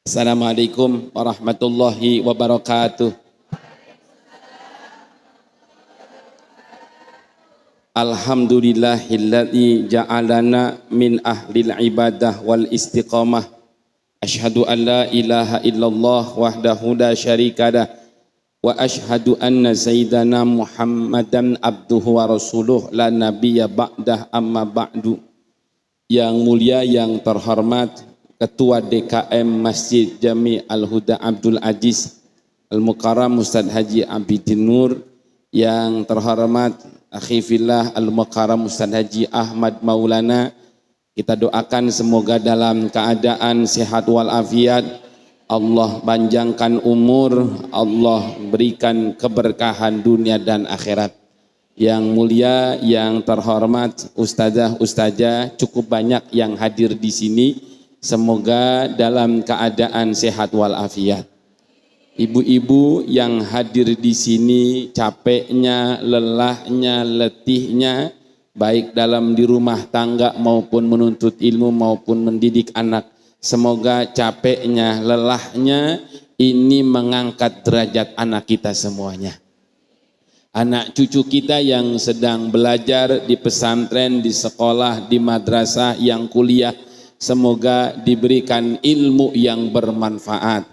Assalamualaikum warahmatullahi wabarakatuh. Alhamdulillahilladzi ja'alana min ahlil ibadah wal istiqamah. Asyhadu an la ilaha illallah wahdahu la syarikalah wa asyhadu anna sayyidana Muhammadan abduhu wa rasuluh la nabiyya ba'dah amma ba'du. Yang mulia, yang terhormat Ketua DKM Masjid Jami Al-Huda Abdul Aziz Al-Mukarram Ustadz Haji Abidin Nur, yang terhormat Akhi Fillah Al-Mukarram Ustadz Haji Ahmad Maulana, kita doakan semoga dalam keadaan sehat walafiat, Allah panjangkan umur, Allah berikan keberkahan dunia dan akhirat. Yang mulia, yang terhormat ustazah cukup banyak yang hadir di sini, semoga dalam keadaan sehat walafiat. Ibu-ibu yang hadir di sini, capeknya, lelahnya, letihnya, baik dalam di rumah tangga maupun menuntut ilmu maupun mendidik anak, semoga capeknya, lelahnya ini mengangkat derajat anak kita semuanya. Anak cucu kita yang sedang belajar di pesantren, di sekolah, di madrasah, yang kuliah, semoga diberikan ilmu yang bermanfaat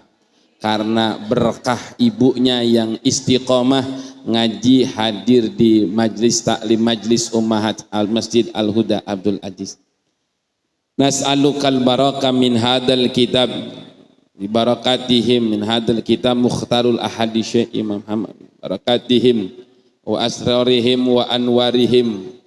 karena berkah ibunya yang istiqomah ngaji hadir di majlis taklim majlis ummahat al-Masjid Al-Huda Abdul Aziz. Nas'alukal barakah min hadal kitab bi barakatihim min hadal kitab mukhtarul ahadits Syekh Imam Muhammad barakatihim wa asrarihim wa anwarihim.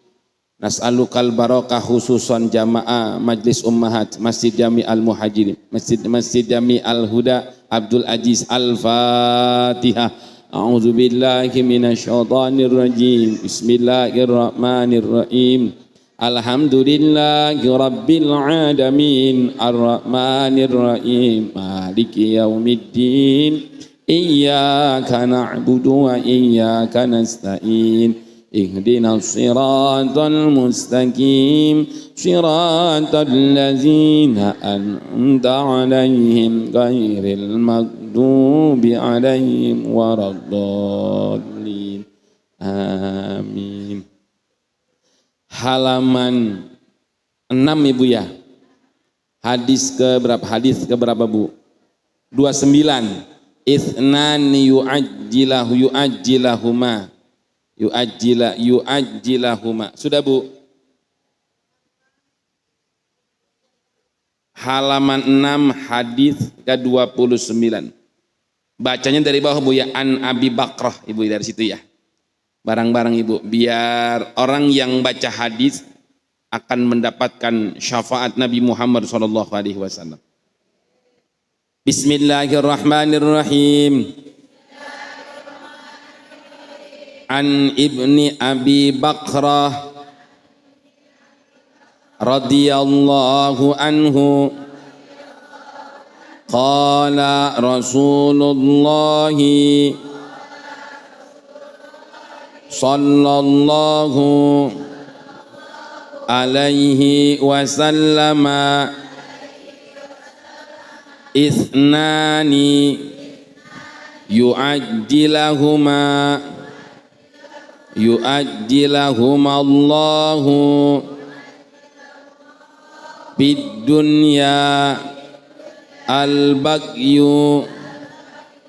Nas'alukal barakah khususan jamaah majlis ummahat Masjid Jami Al-Muhajirin Masjid Jami Al-Huda Abdul Aziz. Al-Fatihah. A'udzu billahi minasyaitonir rajim. Bismillahirrahmanirrahim. Alhamdulillahi rabbil alamin arrahmanir rahim maliki yaumiddin. Iyyaka na'budu wa iyyaka nasta'in. Ihdinas siratal mustaqim. Siratal ladzina an'amta 'alaihim ghairil maghdubi 'alaihim waraddallin. Amin. Halaman 6 Ibu ya. Hadis ke berapa Bu? 29. Ithnani yu'ajjilahuma. Sudah Bu? Halaman 6 hadis ke-29. Bacanya dari bawah Bu ya. An Abi Bakrah Ibu, dari situ ya. Barang-barang Ibu, biar orang yang baca hadis akan mendapatkan syafaat Nabi Muhammad SAW. Bismillahirrahmanirrahim. An Ibni Abi Bakrah radhiyallahu anhu qala Rasulullah sallallahu alaihi wasallam ithnani yu'ajjilahuma Allahu bid dunya al-baghyu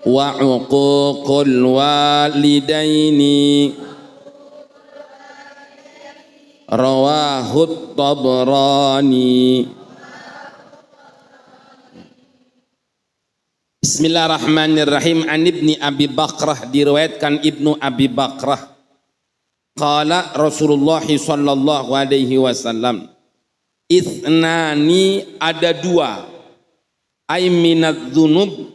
wa uququl walidaini. Rawahut Tabrani. Bismillahirrahmanirrahim. An Ibni Abi Bakrah, diriwayatkan Ibnu Abi Bakrah. Qala Rasulullah sallallahu alaihi wasallam. Ithnani, ada dua. Ay minadz dzunub.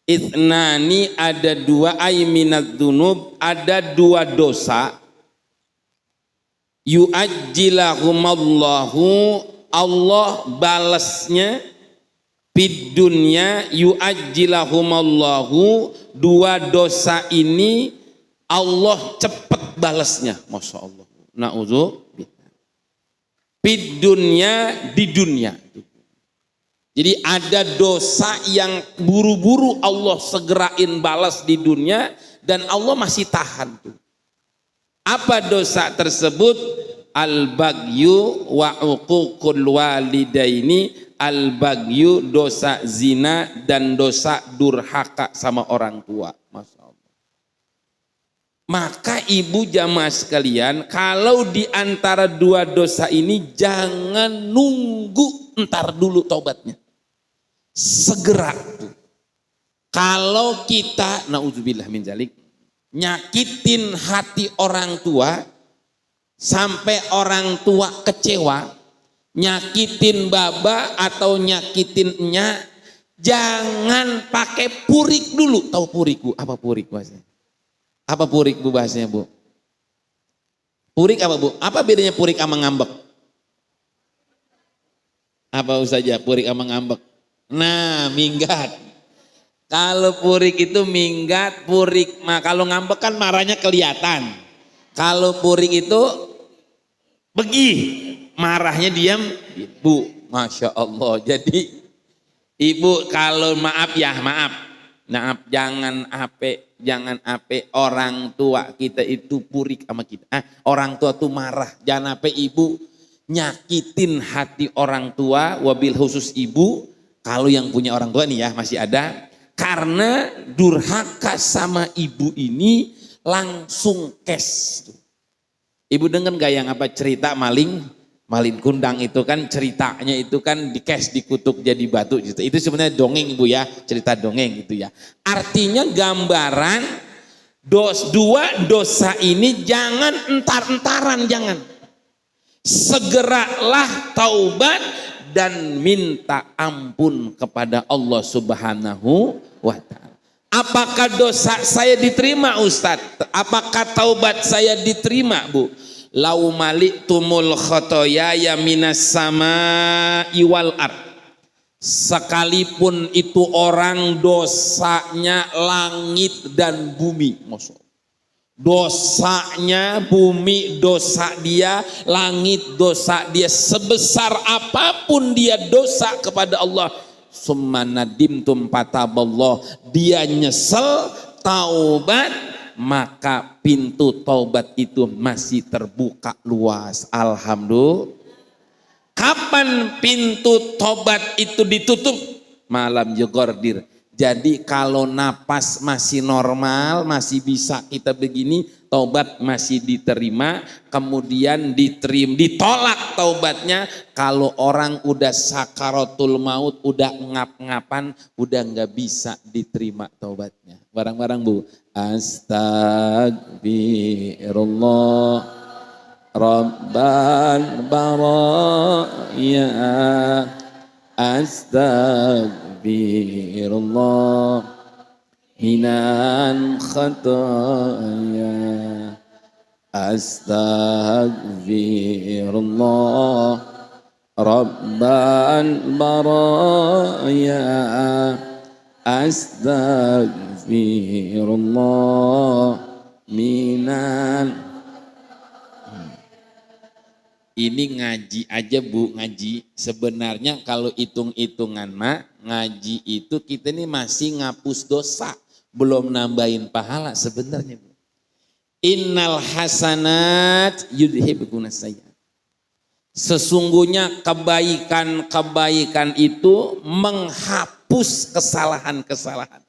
Ithnani, ada dua. Ay minadz dzunub, ada dua dosa. Yu'ajjilahumallahu, Allah balasnya. Fid dunya yu'ajjilahumallahu, dua dosa ini Allah cepat balasnya. Masya Allah. Na'udzubillah. Fid dunya, di dunia. Jadi ada dosa yang buru-buru Allah segerain balas di dunia dan Allah masih tahan tuh. Apa dosa tersebut? Al-bagyu wa uququl walidaini. Al-bagyu dosa zina dan dosa durhaka sama orang tua. Masya Allah. Maka ibu jamaah sekalian, kalau di antara dua dosa ini jangan nunggu entar dulu taubatnya. Segera tuh. Kalau kita naudzubillah min dzalik nyakitin hati orang tua sampai orang tua kecewa, nyakitin baba atau nyakitin nya, jangan pakai purik dulu. Tahu purik Bu? Apa purik bahasanya? Apa purik Bu bahasanya Bu? Purik apa Bu? Apa bedanya purik sama ngambek? Apa saja purik sama ngambek? Nah, minggat. Kalau purik itu minggat, purik. Kalau ngambek kan marahnya kelihatan. Kalau purik itu pergi, marahnya diam. Ibu, Masya Allah. Jadi ibu kalau maaf jangan ape orang tua kita itu purik sama kita. Orang tua tuh marah. Jangan ape ibu nyakitin hati orang tua, wabil khusus ibu. Kalau yang punya orang tua nih ya masih ada. Karena durhaka sama ibu ini langsung kes. Ibu dengar gak yang apa cerita maling kundang itu kan ceritanya itu kan dikes dikutuk jadi batu gitu. Itu sebenarnya dongeng Ibu ya, cerita dongeng gitu ya. Artinya gambaran dua dosa ini jangan entar-entaran, jangan. Segeralah taubat dan minta ampun kepada Allah Subhanahu wa ta'ala. Apakah dosa saya diterima Ustadz? Apakah taubat saya diterima Bu? Lau maliktumul khotoyaya minas sama'i wal ard. Sekalipun itu orang dosanya langit dan bumi. Masya Allah. Dosanya bumi, dosa dia, langit, dosa dia, sebesar apapun dia dosa kepada Allah, summa nadimtum fataballah, dia nyesel taubat, maka pintu taubat itu masih terbuka luas. Alhamdulillah. Kapan pintu taubat itu ditutup? Malam Yogordir. Jadi kalau napas masih normal, masih bisa kita begini, taubat masih diterima, kemudian ditolak taubatnya. Kalau orang udah sakaratul maut, udah ngap-ngapan, udah nggak bisa diterima taubatnya. Barang-barang Bu. Astagfirullah Rabban baraya Astagfirullah minan khataya Astagfirullah Rabban baraya Astagfirullah minan. Ini ngaji aja Bu, ngaji. Sebenarnya kalau hitung-hitungan ngaji itu kita ini masih ngapus dosa, belum nambahin pahala sebenarnya Bu. Innal hasanat yudhibkunas sayyi'at. Sesungguhnya kebaikan itu menghapus kesalahan-kesalahan.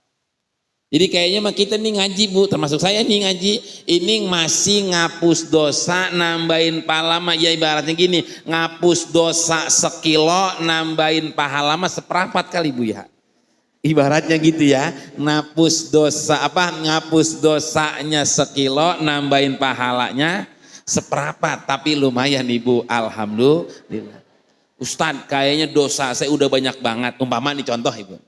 Jadi kayaknya mah kita nih ngaji Bu, termasuk saya nih ngaji, ini masih ngapus dosa, nambahin pahala mah ya ibaratnya gini, ngapus dosa sekilo, nambahin pahala mah seperempat kali Bu ya. Ibaratnya gitu ya, ngapus dosanya sekilo, nambahin pahalanya seperempat, tapi lumayan Ibu, alhamdulillah. Ustadz kayaknya dosa saya udah banyak banget, umpama nih contoh Ibu.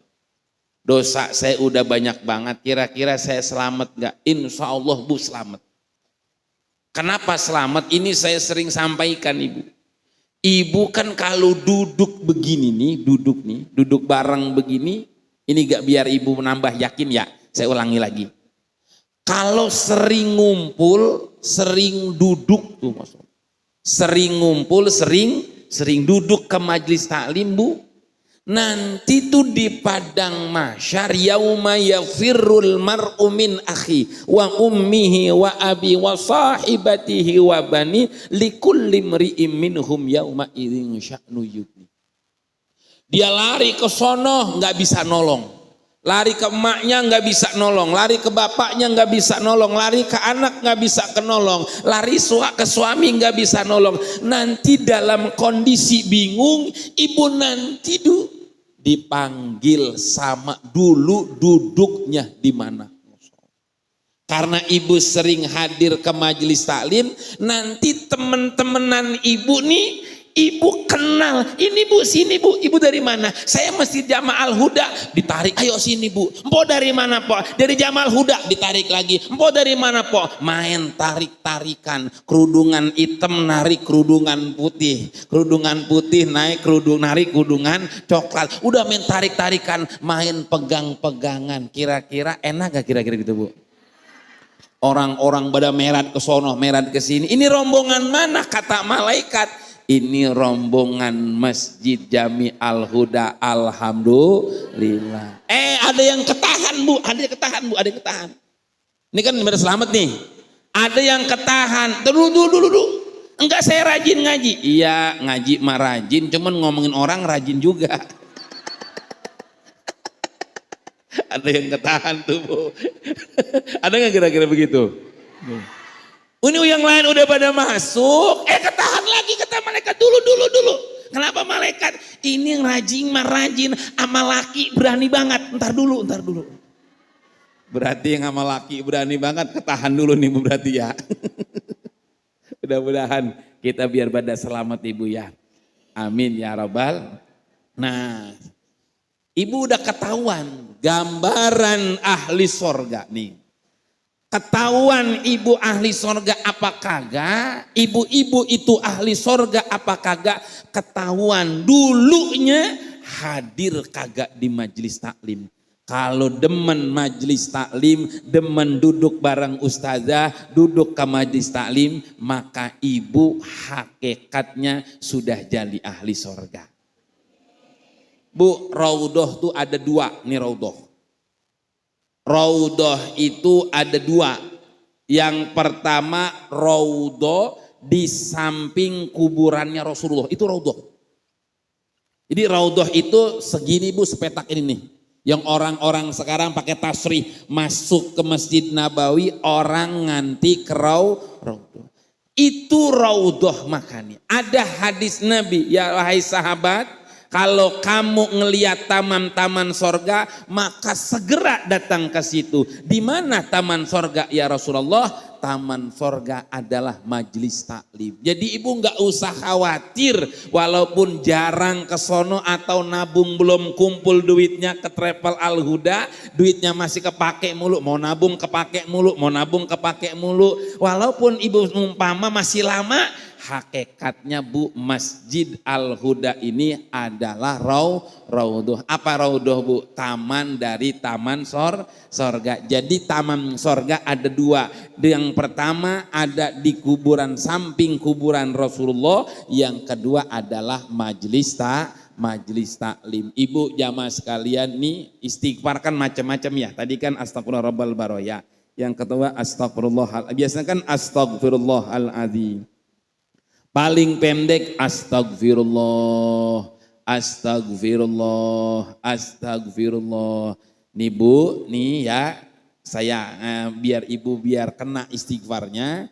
Dosa saya udah banyak banget, kira-kira saya selamat gak? Insya Allah Bu selamat. Kenapa selamat? Ini saya sering sampaikan Ibu. Ibu kan kalau duduk begini nih, duduk bareng begini, ini gak biar Ibu menambah yakin ya, saya ulangi lagi. Kalau sering ngumpul, sering duduk tuh sering ngumpul, sering duduk ke majelis taklim Bu. Nanti tuh di padang mahsyar yauma yafirrul mar'u min akhi wa ummihi wa abi wa sahibatihi wa bani likulli mri'im minhum yauma idzin sya'nu yughni. Dia lari ke sono nggak bisa nolong, lari ke emaknya nggak bisa nolong, lari ke bapaknya nggak bisa nolong, lari ke anak nggak bisa kenolong, lari ke suami nggak bisa nolong. Nanti dalam kondisi bingung, ibu nanti dipanggil sama dulu duduknya di mana. Karena ibu sering hadir ke majelis taklim, nanti teman-temanan ibu nih, ibu kenal, ini bu, sini bu, ibu dari mana? Saya Masjid Jamaah Al-Huda, ditarik, ayo sini bu. Empok dari mana po? Dari Jamaah Al-Huda, ditarik lagi. Empok dari mana po? Main tarik-tarikan, kerudungan hitam narik kerudungan putih naik narik kerudungan coklat. Udah main tarik-tarikan, main pegang-pegangan. Kira-kira enak gak kira-kira gitu bu? Orang-orang pada merat ke sono, merat ke sini. Ini rombongan mana? Kata malaikat, ini rombongan Masjid Jami Al-Huda, alhamdulillah. Ada yang ketahan bu, ada yang ketahan. Ini kan benar selamat nih. Ada yang ketahan. Dulu. Enggak, saya rajin ngaji. Iya, ngaji mah rajin, cuman ngomongin orang rajin juga. Ada yang ketahan tuh bu. Ada nggak kira-kira begitu? Ini yang lain udah pada masuk, ketahan lagi, kata malaikat dulu. Kenapa malaikat? Ini yang rajin, sama laki berani banget. Ntar dulu. Berarti yang sama laki berani banget, ketahan dulu nih bu berarti ya. Mudah-mudahan kita biar pada selamat ibu ya. Amin ya rabbal. Nah, ibu udah ketahuan gambaran ahli sorga nih. Ketahuan ibu ahli sorga apa kagak, ibu-ibu itu ahli sorga apa kagak, ketahuan dulunya hadir kagak di majelis taklim. Kalau demen majelis taklim, demen duduk bareng ustazah, duduk ke majelis taklim, maka ibu hakikatnya sudah jadi ahli sorga. Bu, raudhah tuh ada dua nih raudhah. Raudhah itu ada dua. Yang pertama raudhah di samping kuburannya Rasulullah, itu raudhah. Jadi raudhah itu segini bu, sepetak ini nih. Yang orang-orang sekarang pakai tasrih masuk ke Masjid Nabawi, orang nganti ke raudhah. Itu raudhah makanya. Ada hadis Nabi, ya wahai sahabat, kalau kamu ngelihat taman-taman sorga, maka segera datang ke situ. Di mana taman sorga ya Rasulullah? Taman sorga adalah majelis taklim. Jadi ibu nggak usah khawatir, walaupun jarang ke sono atau nabung belum kumpul duitnya ke Travel Al-Huda, duitnya masih kepake mulu, mau nabung kepake mulu. Walaupun ibu umpama masih lama, hakikatnya bu, Masjid Al-Huda ini adalah raudhah. Apa raudhah bu? Taman dari taman sorga. Jadi taman sorga ada dua. Yang pertama ada di kuburan samping kuburan Rasulullah. Yang kedua adalah majelis taklim. Ibu jamaah sekalian nih, istighfar kan macam-macam ya. Tadi kan astagfirullah rabbal baroya. Yang kedua astagfirullah. Biasanya kan astagfirullahaladzim. Paling pendek astagfirullah. Nih bu, nih ya saya biar ibu biar kena istighfarnya.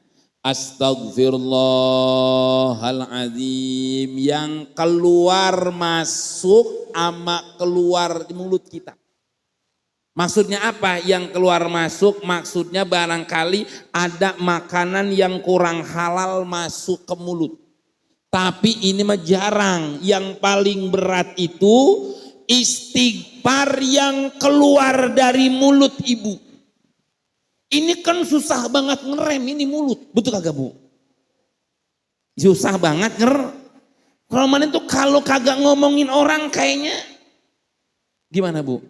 Astagfirullahaladzim, yang keluar masuk ama keluar di mulut kita. Maksudnya apa? Yang keluar masuk maksudnya barangkali ada makanan yang kurang halal masuk ke mulut. Tapi ini mah jarang. Yang paling berat itu istighfar yang keluar dari mulut ibu. Ini kan susah banget ngerem ini mulut. Betul kagak bu? Susah banget Kalau mana tuh kalau kagak ngomongin orang kayaknya gimana bu?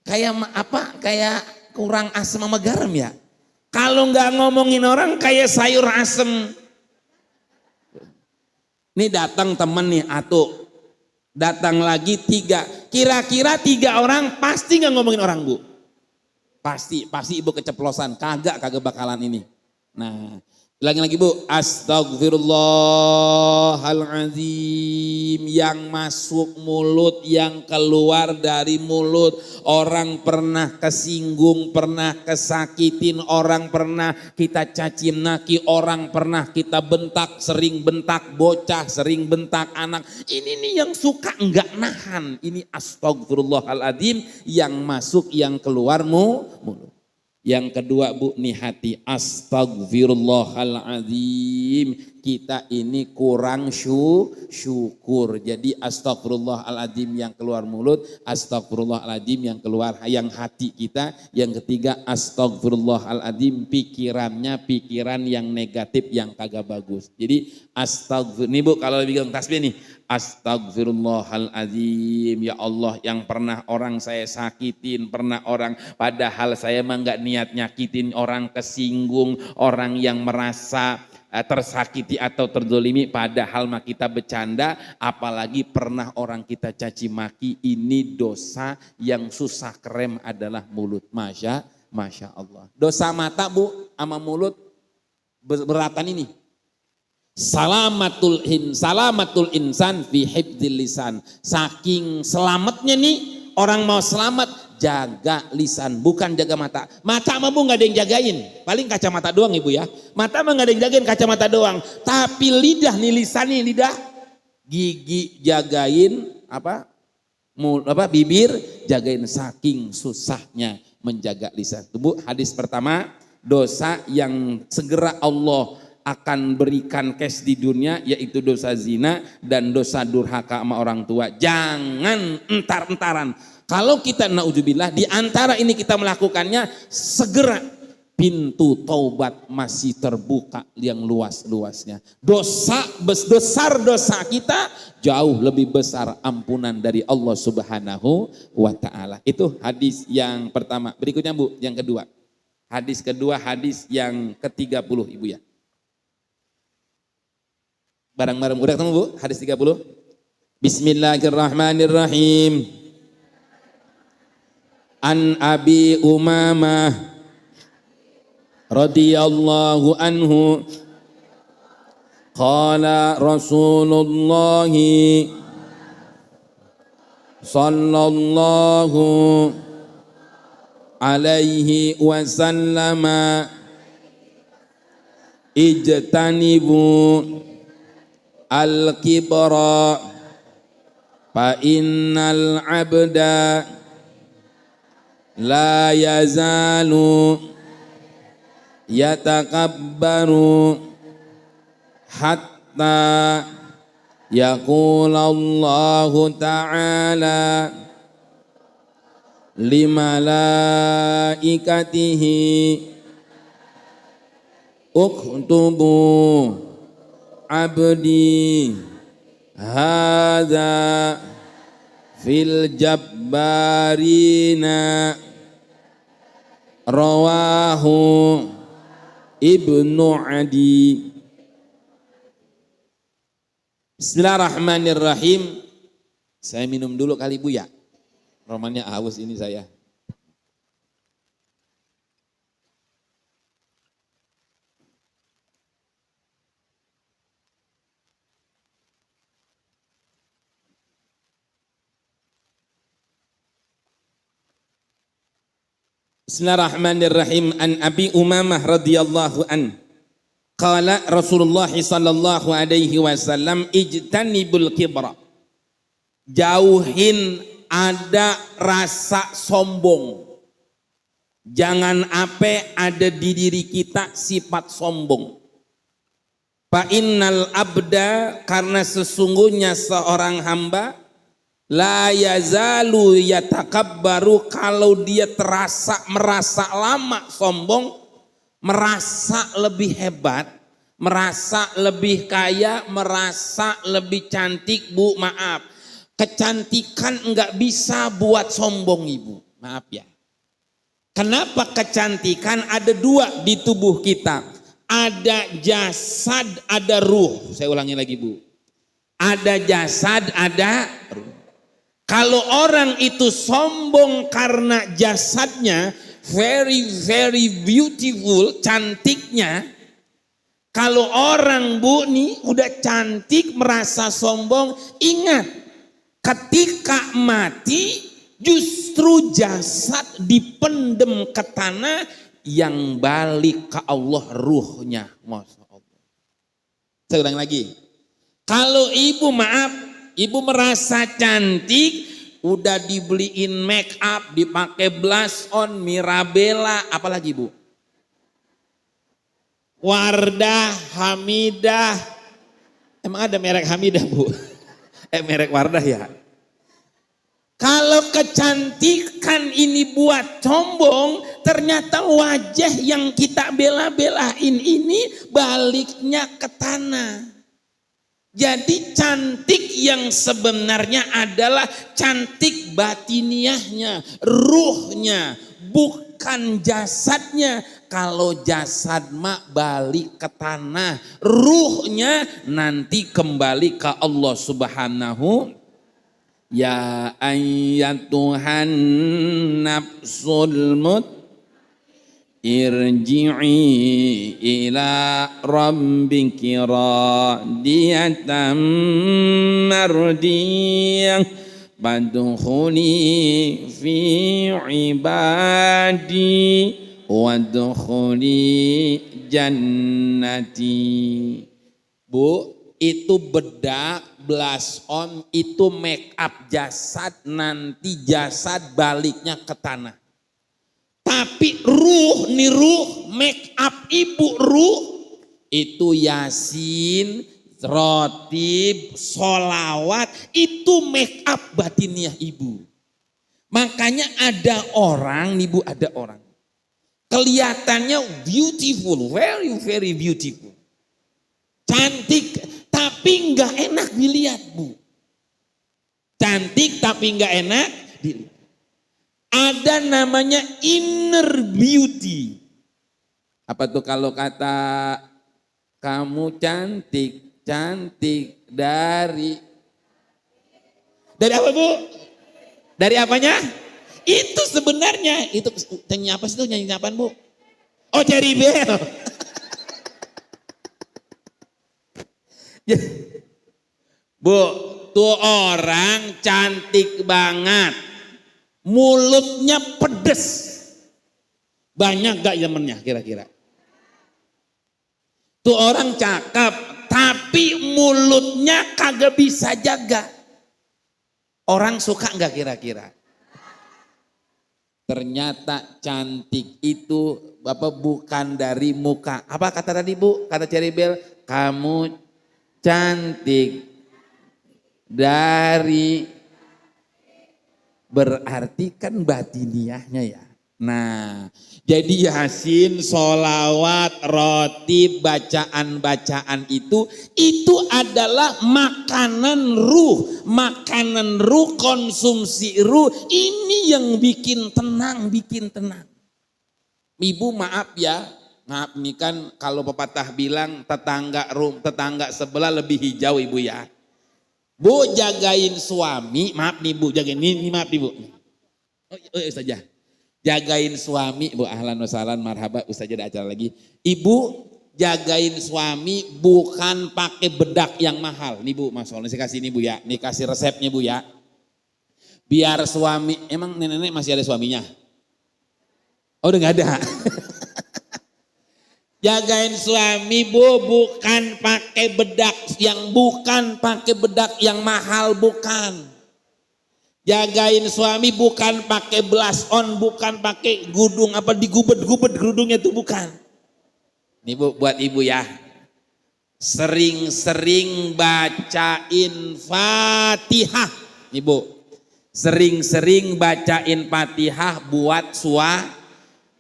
Kayak apa? Kayak kurang asam sama garam ya. Kalau nggak ngomongin orang kayak sayur asem. Ini datang temen nih, Atu. Datang lagi 3. Kira-kira 3 orang pasti nggak ngomongin orang Bu? Pasti ibu keceplosan. Kagak bakalan ini. Nah, lagi Bu, astagfirullahaladzim, yang masuk mulut, yang keluar dari mulut. Orang pernah kesinggung, pernah kesakitin, orang pernah kita caci maki, orang pernah kita bentak, sering bentak bocah, sering bentak anak. Ini nih yang suka enggak nahan. Ini astagfirullahaladzim, yang masuk, yang keluar mulut. Yang kedua Bu, nih hati, astagfirullahaladzim, kita ini kurang syukur. Jadi astagfirullahaladzim yang keluar mulut, astagfirullahaladzim yang keluar yang hati kita. Yang ketiga, astagfirullahaladzim pikirannya pikiran yang negatif, yang kagak bagus. Jadi astagfirullah, nih Bu kalau lebih gampang tasbih nih, astagfirullahaladzim, ya Allah yang pernah orang saya sakitin, pernah orang, padahal saya mah nggak niat nyakitin orang, kesinggung, orang yang merasa tersakiti atau terzolimi, padahal mah kita bercanda, apalagi pernah orang kita caci maki. Ini dosa yang susah kerem adalah mulut. Masya Allah. Dosa mata Bu sama mulut beratan ini. Salamatul insan fi hifdzil lisan. Saking selamatnya nih, orang mau selamat jaga lisan, bukan jaga mata. Mata mah Bu nggak ada yang jagain, paling kacamata doang Ibu ya. Mata mah nggak ada yang jagain, kacamata doang. Tapi lidah nih, lisan nih, lidah, gigi jagain, bibir jagain. Saking susahnya menjaga lisan. Itu Bu, hadis pertama, dosa yang segera Allah akan berikan cash di dunia, yaitu dosa zina dan dosa durhaka sama orang tua. Jangan entar-entaran. Kalau kita naudzubillah di antara ini kita melakukannya, segera pintu taubat masih terbuka yang luas-luasnya. Besar dosa kita jauh lebih besar ampunan dari Allah Subhanahu wa taala. Itu hadis yang pertama. Berikutnya Bu, yang kedua. Hadis kedua, hadis yang ke-30 Ibu ya. Bareng-bareng udah ketemu Bu, hadis 30. Bismillahirrahmanirrahim. An Abi Umamah radhiyallahu anhu qala Rasulullah sallallahu alaihi wasallam ijtanibu al-kibra fa innal abda la yazalu yatakabbaru hatta yaqul Allah ta'ala limalaikatihi uktubu abdi hadza fil jabbarina rawahu Ibnu Adi. Bismillahirrahmanirrahim. Saya minum dulu kali Bu ya. Romannya haus ini saya. Bismillahirrahmanirrahim. An Abi Umamah radhiyallahu an. Qala Rasulullah sallallahu alaihi wasallam ijtanibul kibra. Jauhin ada rasa sombong. Jangan apa ada di diri kita sifat sombong. Fa innal abda, karena sesungguhnya seorang hamba la yazalu yatakabbaru, kalau dia merasa lama sombong, merasa lebih hebat, merasa lebih kaya, merasa lebih cantik. Bu maaf, kecantikan enggak bisa buat sombong Ibu, maaf ya. Kenapa kecantikan? Ada dua di tubuh kita, ada jasad, ada ruh. Saya ulangi lagi Bu, Ada jasad, ada ruh. Kalau orang itu sombong karena jasadnya very very beautiful, cantiknya. Kalau orang bu nih udah cantik merasa sombong, ingat ketika mati justru jasad dipendem ke tanah, yang balik ke Allah ruhnya. Masya Allah. Saya ulang lagi. Kalau ibu maaf, ibu merasa cantik, udah dibeliin make up, dipakai blush on, Mirabella, apalagi bu? Wardah, Hamidah. Emang ada merek Hamidah bu? Merek Wardah ya? Kalau kecantikan ini buat sombong, ternyata wajah yang kita bela-belain ini baliknya ke tanah. Jadi cantik yang sebenarnya adalah cantik batiniahnya, ruhnya, bukan jasadnya. Kalau jasad mak balik ke tanah, ruhnya nanti kembali ke Allah Subhanahu. Ya ayyatuhan nafsul irji'i ila rabbiki radiyatan mardiyah fadkhuli fi ibadi wadkhuli jannati. Bu, itu bedak, blush on, itu make up jasad, nanti jasad baliknya ke tanah. Tapi ruh, nih ruh, make up ibu ruh, itu Yasin, Rotib, Solawat, itu make up batiniah ibu. Makanya ada orang, nih bu, ada orang. Kelihatannya beautiful, very very beautiful. Cantik, tapi nggak enak dilihat bu. Cantik tapi nggak enak dilihat. Ada namanya inner beauty. Apa tuh kalau kata kamu cantik, cantik dari apa bu? Dari apanya? Itu sebenarnya, itu nyanyi apa sih tuh, nyanyi apaan bu? Oh Cherry Bell. Bu, tuh orang cantik banget. Mulutnya pedes. Banyak gak temennya kira-kira? Tuh orang cakep, tapi mulutnya kagak bisa jaga. Orang suka gak kira-kira? Ternyata cantik itu Bapak bukan dari muka. Apa kata tadi bu? Kata Cherry Bell, kamu cantik dari, berarti kan batiniahnya ya. Nah, jadi Yasin, Solawat, Rotib, bacaan-bacaan itu adalah makanan ruh, konsumsi ruh. Ini yang bikin tenang, Ibu maaf ya, maaf nih kan kalau pepatah bilang tetangga sebelah lebih hijau ibu ya. Bu jagain suami, maaf nih bu, jagain ini maaf nih bu. Oh saja. Jagain suami, bu ahlan wa sahlan marhaba, ustaz ada acara lagi. Ibu jagain suami bukan pakai bedak yang mahal. Nih bu, Mas, saya kasih ini bu ya, nih kasih resepnya bu ya. Biar suami, emang nenek-nenek masih ada suaminya? Oh udah gak ada. Jagain suami bu bukan pakai bedak yang mahal, bukan. Jagain suami bukan pakai blush on, bukan pakai gudung apa digubet-gubet kerudungnya itu, bukan. Nih bu buat ibu ya. Sering-sering bacain Fatihah. Nih bu. Sering-sering bacain Fatihah buat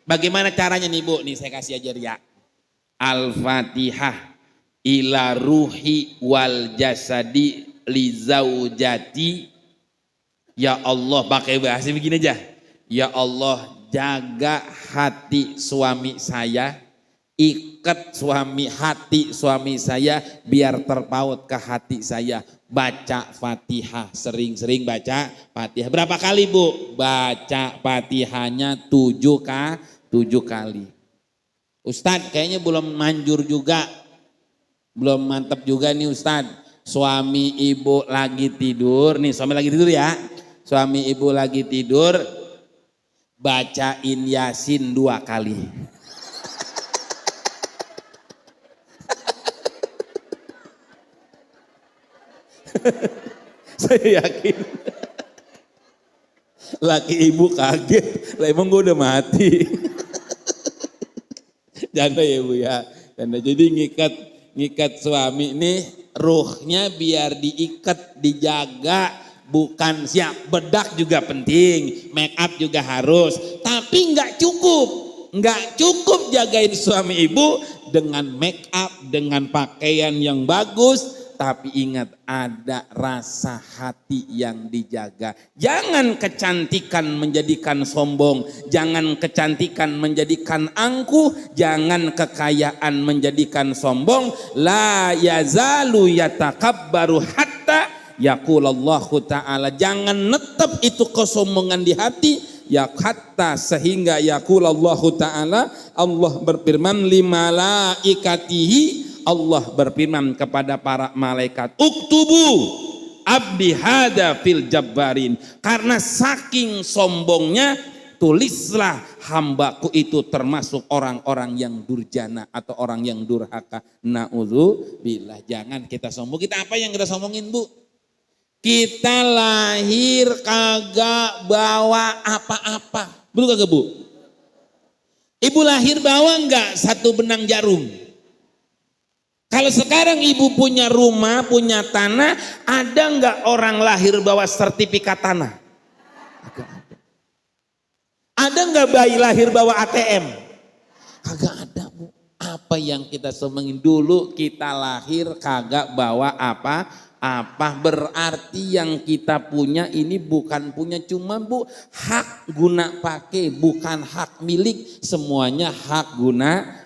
Bagaimana caranya nih bu? Nih saya kasih aja ya. Al-Fatihah ila ruhi wal jasadi li zaujati. Ya Allah, pakai bahasa begini aja. Ya Allah, jaga hati suami saya, Ikat hati suami saya biar terpaut ke hati saya. Baca Fatihah, sering-sering baca Fatihah. Berapa kali Bu? Baca Fatihahnya 7 kali. Ustadz kayaknya belum manjur juga, belum mantap juga nih Ustadz. Suami ibu lagi tidur, nih suami lagi tidur ya. Suami ibu lagi tidur, bacain Yasin 2 kali. Saya yakin laki ibu kaget, lah emang gue udah mati. Janda ya Bu ya. Janda. Jadi ngikat suami ini ruhnya biar diikat, dijaga, bukan siap. Bedak juga penting, make up juga harus, tapi nggak cukup jagain suami ibu dengan make up, dengan pakaian yang bagus. Tapi ingat, ada rasa hati yang dijaga. Jangan kecantikan menjadikan sombong. Jangan kecantikan menjadikan angkuh. Jangan kekayaan menjadikan sombong. La yazalu yatakabbaru hatta yaqulallahu ta'ala. Jangan netep itu kesombongan di hati. Ya hatta sehingga yaqulallahu ta'ala. Allah berfirman limalaikatihi. Allah berfirman kepada para malaikat, uktubu abdi hada fil jabbarin. Karena saking sombongnya, tulislah hambaku itu termasuk orang-orang yang durjana atau orang yang durhaka. Na'udzubillah. Jangan kita sombong. Kita apa yang kita sombongin Bu? Kita lahir kagak bawa apa-apa. Betul kagak Bu? Ibu lahir bawa enggak 1 benang jarum? Kalau sekarang ibu punya rumah, punya tanah, ada nggak orang lahir bawa sertifikat tanah? Ada nggak bayi lahir bawa ATM? Kagak ada Bu. Apa yang kita sombongin dulu, kita lahir kagak bawa apa? Berarti yang kita punya ini bukan punya cuma Bu, hak guna pakai, bukan hak milik, semuanya hak guna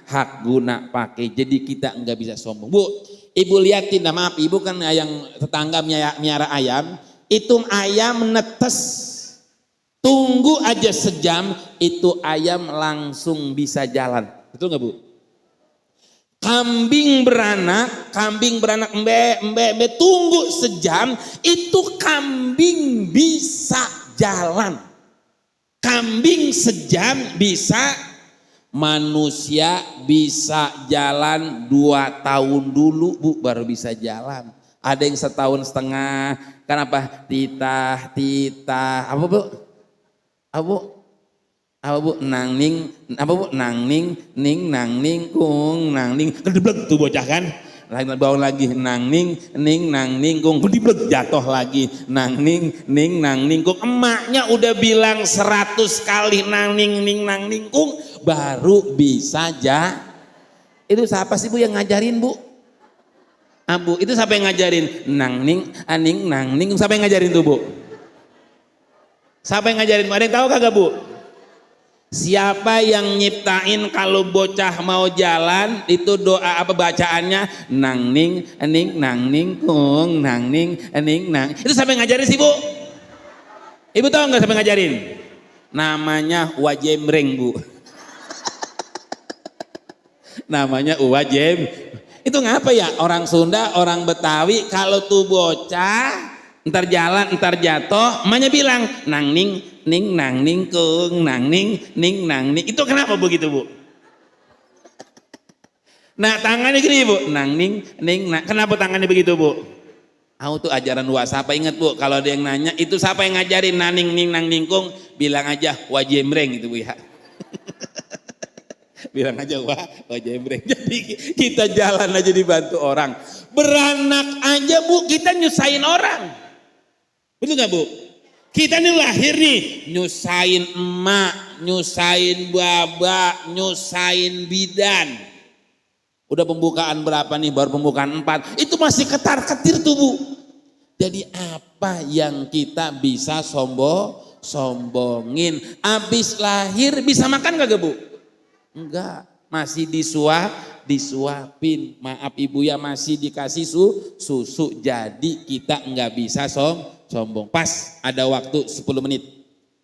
pakai. Jadi kita enggak bisa sombong. Bu, ibu liatin, maaf ibu kan yang tetangga miara ayam, itu ayam netes, tunggu aja sejam, itu ayam langsung bisa jalan. Betul nggak Bu? Kambing beranak embe, tunggu sejam, itu kambing bisa jalan. Kambing sejam bisa, manusia bisa jalan 2 tahun dulu Bu baru bisa jalan. Ada yang 1,5 tahun. Kenapa? Titah, apa Bu? Apa Bu? Nang ning, kung, nang ning, kedeblek tuh bocah kan? Lain bau lagi, nang ning, kung, kedeblek jatuh lagi, nang ning, kung. Emaknya udah bilang 100 kali nang ning, kung, baru bisa Itu siapa sih Bu yang ngajarin Bu? Bu, itu siapa yang ngajarin? Nang ning, siapa yang ngajarin tuh Bu? Siapa yang ngajarin? Ada yang tahu kagak Bu? Siapa yang nyiptain kalau bocah mau jalan itu doa apa bacaannya? Nang ning kung, nang. Itu siapa yang ngajarin sih Bu? Ibu tahu nggak siapa yang ngajarin? Namanya wajembreng Bu. Namanya wajem. Itu ngapa ya? Orang Sunda, orang Betawi kalau tuh bocah ntar jalan, ntar jatuh, emaknya bilang nang ning kung, nang ning. Itu kenapa begitu Bu? Nah tangannya gini Bu, nang ning. Kenapa tangannya begitu Bu? Tuh ajaran WhatsApp. Ingat Bu, kalau ada yang nanya itu siapa yang ngajarin nang ning kung, bilang aja wajembreng itu Bu ya. Bilang aja wajembreng. Jadi kita jalan aja dibantu orang. Beranak aja Bu, kita nyusahin orang. Betul gak Bu? Kita nih lahir nih, nyusahin emak, nyusahin baba, nyusahin bidan. Udah pembukaan berapa nih? Baru pembukaan 4. Itu masih ketar-ketir tuh Bu. Jadi apa yang kita bisa sombongin? Abis lahir bisa makan kagak Bu? Enggak. masih disuapin. Maaf ibu ya, masih dikasih susu. Jadi kita nggak bisa sombong. Pas ada waktu 10 menit.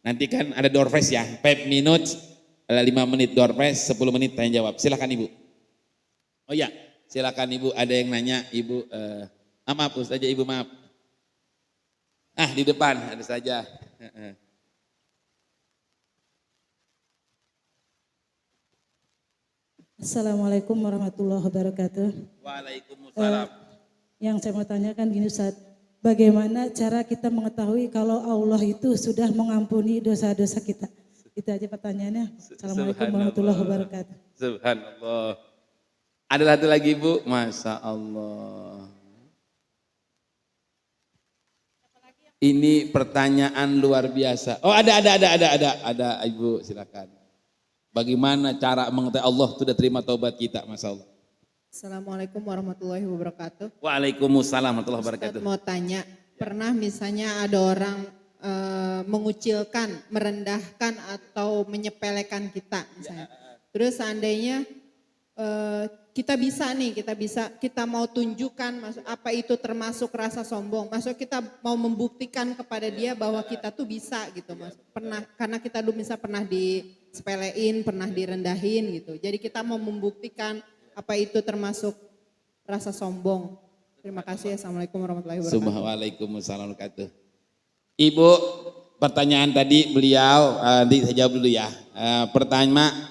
Nanti kan ada door prize ya, 5 minutes, 5 menit door prize, 10 menit tanya jawab. Silakan ibu. Oh ya, silakan ibu. Ada yang nanya ibu. Maaf Ustaz aja ibu, maaf. Di depan ada saja. Assalamualaikum warahmatullahi wabarakatuh. Waalaikumsalam. Yang saya mau tanyakan gini Ustaz, bagaimana cara kita mengetahui kalau Allah itu sudah mengampuni dosa-dosa kita? Itu aja pertanyaannya. Assalamualaikum warahmatullahi wabarakatuh. Subhanallah. Ada satu lagi ibu, Masya Allah. Ini pertanyaan luar biasa. Oh ada ibu, silakan. Bagaimana cara mengetahui Allah sudah terima taubat kita, Masya Allah. Assalamualaikum warahmatullahi wabarakatuh. Waalaikumsalam warahmatullahi wabarakatuh. Ustadz mau tanya, pernah misalnya ada orang mengucilkan, merendahkan atau menyepelekan kita misalnya. Terus seandainya kita mau tunjukkan apa itu termasuk rasa sombong. Maksudnya kita mau membuktikan kepada dia bahwa kita tuh bisa gitu Mas. Karena kita dulu misalnya pernah disepelein, pernah direndahin gitu. Jadi kita mau membuktikan apa itu termasuk rasa sombong. Terima kasih. Assalamualaikum warahmatullahi wabarakatuh. Waalaikumsalam warahmatullahi wabarakatuh. Ibu, pertanyaan tadi beliau, saya jawab dulu ya. Pertanyaan,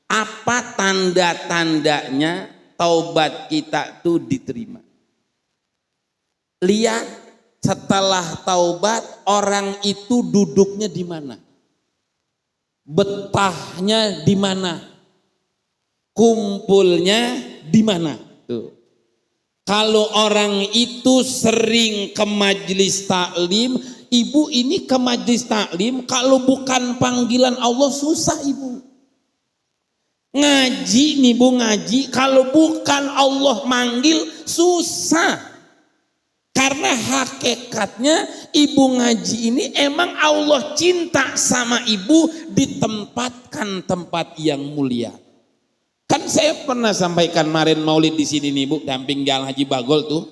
apa tanda-tandanya taubat kita tuh diterima? Lihat setelah taubat orang itu duduknya di mana? Betahnya di mana? Kumpulnya di mana? Tuh. Kalau orang itu sering ke majelis taklim, ibu ini ke majelis taklim kalau bukan panggilan Allah susah ibu. Ngaji nih bu, ngaji kalau bukan Allah manggil susah. Karena hakikatnya ibu ngaji ini emang Allah cinta sama ibu, ditempatkan tempat yang mulia. Kan saya pernah sampaikan kemarin maulid di sini nih bu, damping Jalan Haji Bagol tuh.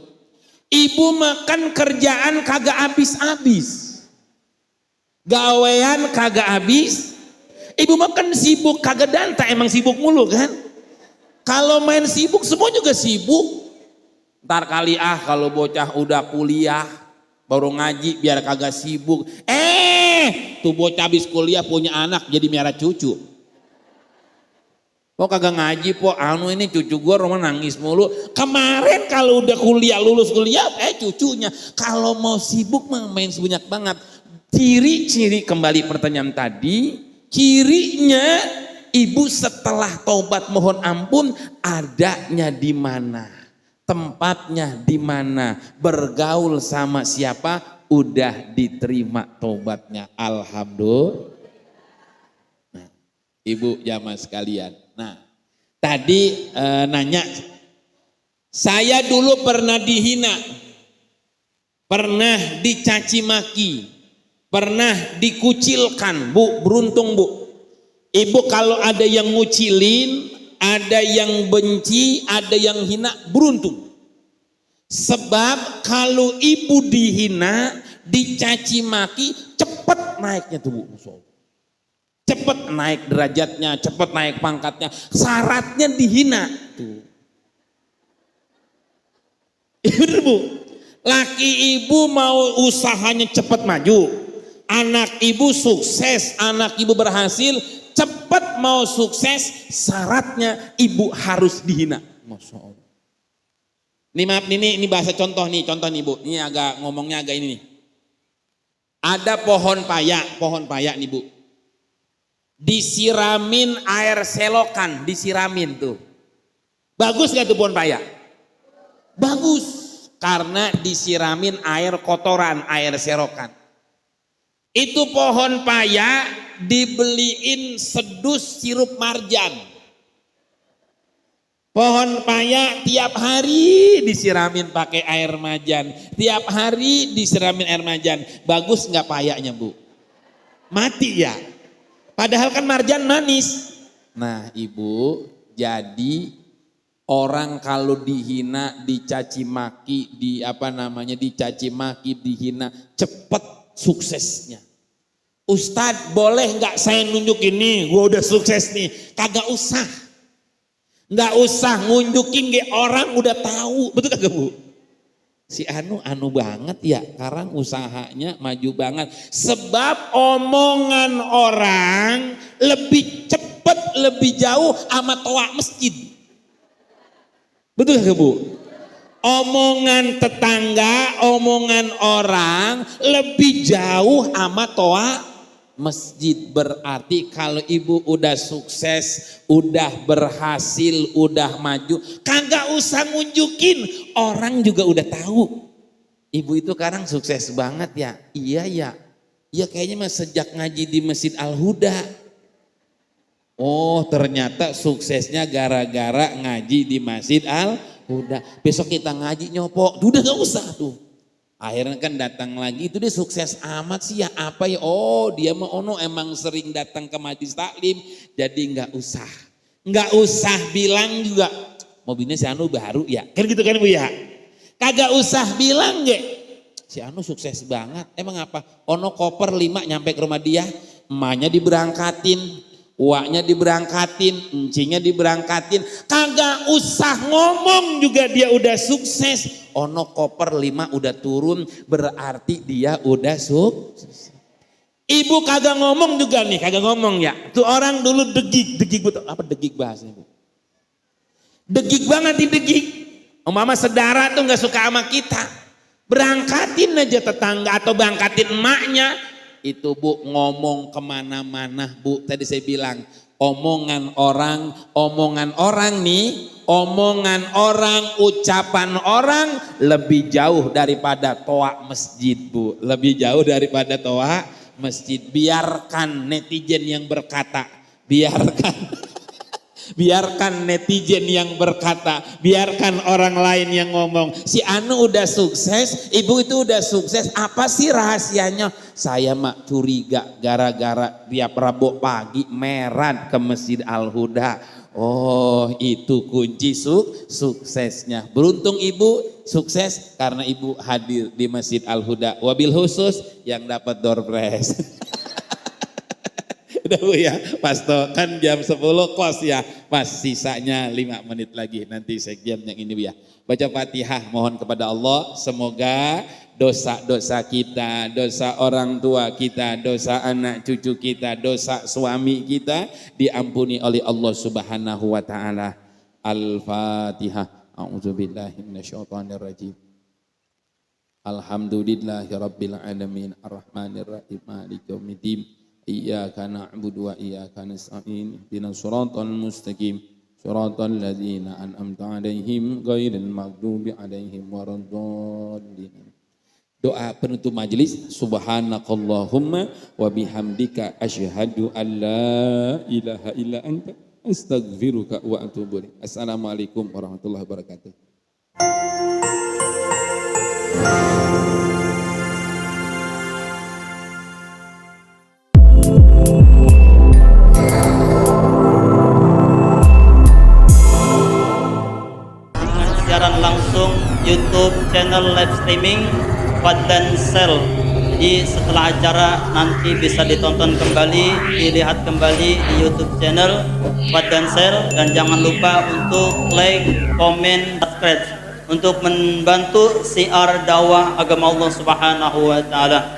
Ibu makan kerjaan kagak habis-habis. Gawean kagak habis. Ibu makan sibuk kagak danta, emang sibuk mulu kan. Kalau main sibuk semua juga sibuk. Ntar kali kalau bocah udah kuliah baru ngaji biar kagak sibuk. Tuh bocah habis kuliah punya anak jadi miara cucu. Kagak ngaji ini cucu gua rumah nangis mulu. Kemarin kalau udah kuliah lulus kuliah cucunya. Kalau mau sibuk mah main sebanyak banget. Ciri-ciri kembali pertanyaan tadi. Cirinya ibu setelah taubat mohon ampun adanya di mana, tempatnya di mana, bergaul sama siapa, udah diterima taubatnya. Alhamdulillah. Nah, ibu jamaah sekalian. Nah, tadi nanya, saya dulu pernah dihina, pernah dicaci maki, pernah dikucilkan, bu, beruntung bu. Ibu kalau ada yang ngucilin, ada yang benci, ada yang hina, beruntung. Sebab kalau ibu dihina, dicaci maki, cepat naiknya tuh bu. Cepat naik derajatnya, cepat naik pangkatnya. Syaratnya dihina. Tuh. Bener bu. Laki ibu mau usahanya cepat maju. Anak ibu sukses, anak ibu berhasil, cepat mau sukses, syaratnya ibu harus dihina. Masya Allah. Ini maaf, ini bahasa contoh nih bu. Ini agak ngomongnya agak ini nih. Ada pohon payak nih bu. Disiramin air selokan, disiramin tuh. Bagus gak tuh pohon payak? Bagus, karena disiramin air kotoran, air selokan. Itu pohon paya dibeliin sedus sirup marjan. Pohon paya tiap hari disiramin pakai air marjan. Tiap hari disiramin air marjan. Bagus nggak payanya bu? Mati ya. Padahal kan marjan manis. Nah ibu Jadi orang kalau dihina, dicaci maki, dicaci maki, dihina, cepet suksesnya. Ustadz, boleh nggak saya nunjukin nih, gue udah sukses nih? Kagak usah, nggak usah ngunjukin, orang udah tahu, betul kagak Bu? Si anu banget ya, sekarang usahanya maju banget. Sebab omongan orang lebih cepet, lebih jauh sama toa masjid. Betul gak Bu? Omongan tetangga, omongan orang lebih jauh sama toa masjid. Berarti kalau ibu udah sukses, udah berhasil, udah maju, kagak usah ngunjukin, orang juga udah tahu. Ibu itu sekarang sukses banget ya. Iya ya. Ya kayaknya mah sejak ngaji di Masjid Al-Huda. Oh, ternyata suksesnya gara-gara ngaji di Masjid Al-Huda. Besok kita ngaji nyopok, udah gak usah tuh. Akhirnya kan datang lagi, itu dia sukses amat sih ya, apa ya, oh dia mah emang sering datang ke majelis taklim, jadi nggak usah bilang juga, mobilnya si Anu baru ya, kan gitu kan Bu ya, kagak usah bilang ya, si Anu sukses banget, emang apa, ono koper 5 nyampe ke rumah dia, emaknya diberangkatin, uaknya diberangkatin, encingnya diberangkatin, kagak usah ngomong juga dia udah sukses. Ono koper 5 udah turun, berarti dia udah sukses. Ibu kagak ngomong juga nih, kagak ngomong ya. Tuh orang dulu degik betul. Apa degik bahasanya Bu? Degik banget degik. Mama saudara tuh nggak suka sama kita. Berangkatin aja tetangga atau berangkatin emaknya. Itu Bu ngomong kemana-mana Bu, tadi saya bilang omongan orang nih, omongan orang, ucapan orang lebih jauh daripada toa masjid Bu, lebih jauh daripada toa masjid. Biarkan netizen yang berkata, biarkan netizen yang berkata, biarkan orang lain yang ngomong. Si Anu udah sukses, ibu itu udah sukses, apa sih rahasianya? Saya mak curiga gara-gara tiap Rabu pagi merat ke Masjid Al-Huda. Oh, itu kunci suksesnya. Beruntung ibu sukses karena ibu hadir di Masjid Al-Huda. Wabil khusus yang dapat door prize. Udah Bu ya, pas kan jam 10 kos ya, pas sisanya 5 menit lagi nanti sekjen yang ini Bu ya. Baca Fatihah, mohon kepada Allah semoga dosa-dosa kita, dosa orang tua kita, dosa anak cucu kita, dosa suami kita diampuni oleh Allah Subhanahu wa taala. Al-Fatihah. A'udzubillahi minasyaitonirrajim. Alhamdulillahirabbil alamin arrahmanirrahim maliki yaumiddin. Iyyaka na'budu wa iyyaka nasta'in. Ihdinas shiratal mustaqim. Shiratal ladzina an'amta 'alaihim ghairil maghdubi 'alaihim waraddallin. Doa penutup majelis, subhanakallahumma wa bihamdika asyhadu an la ilaha illa anta astaghfiruka wa atubu ilaik. Assalamualaikum warahmatullahi wabarakatuh. Siaran langsung YouTube channel live streaming Fadlan Sel. Jadi setelah acara nanti bisa ditonton kembali, dilihat kembali di YouTube channel Fadlan Sel, dan jangan lupa untuk like, komen, subscribe untuk membantu siar dakwah agama Allah Subhanahu wa taala.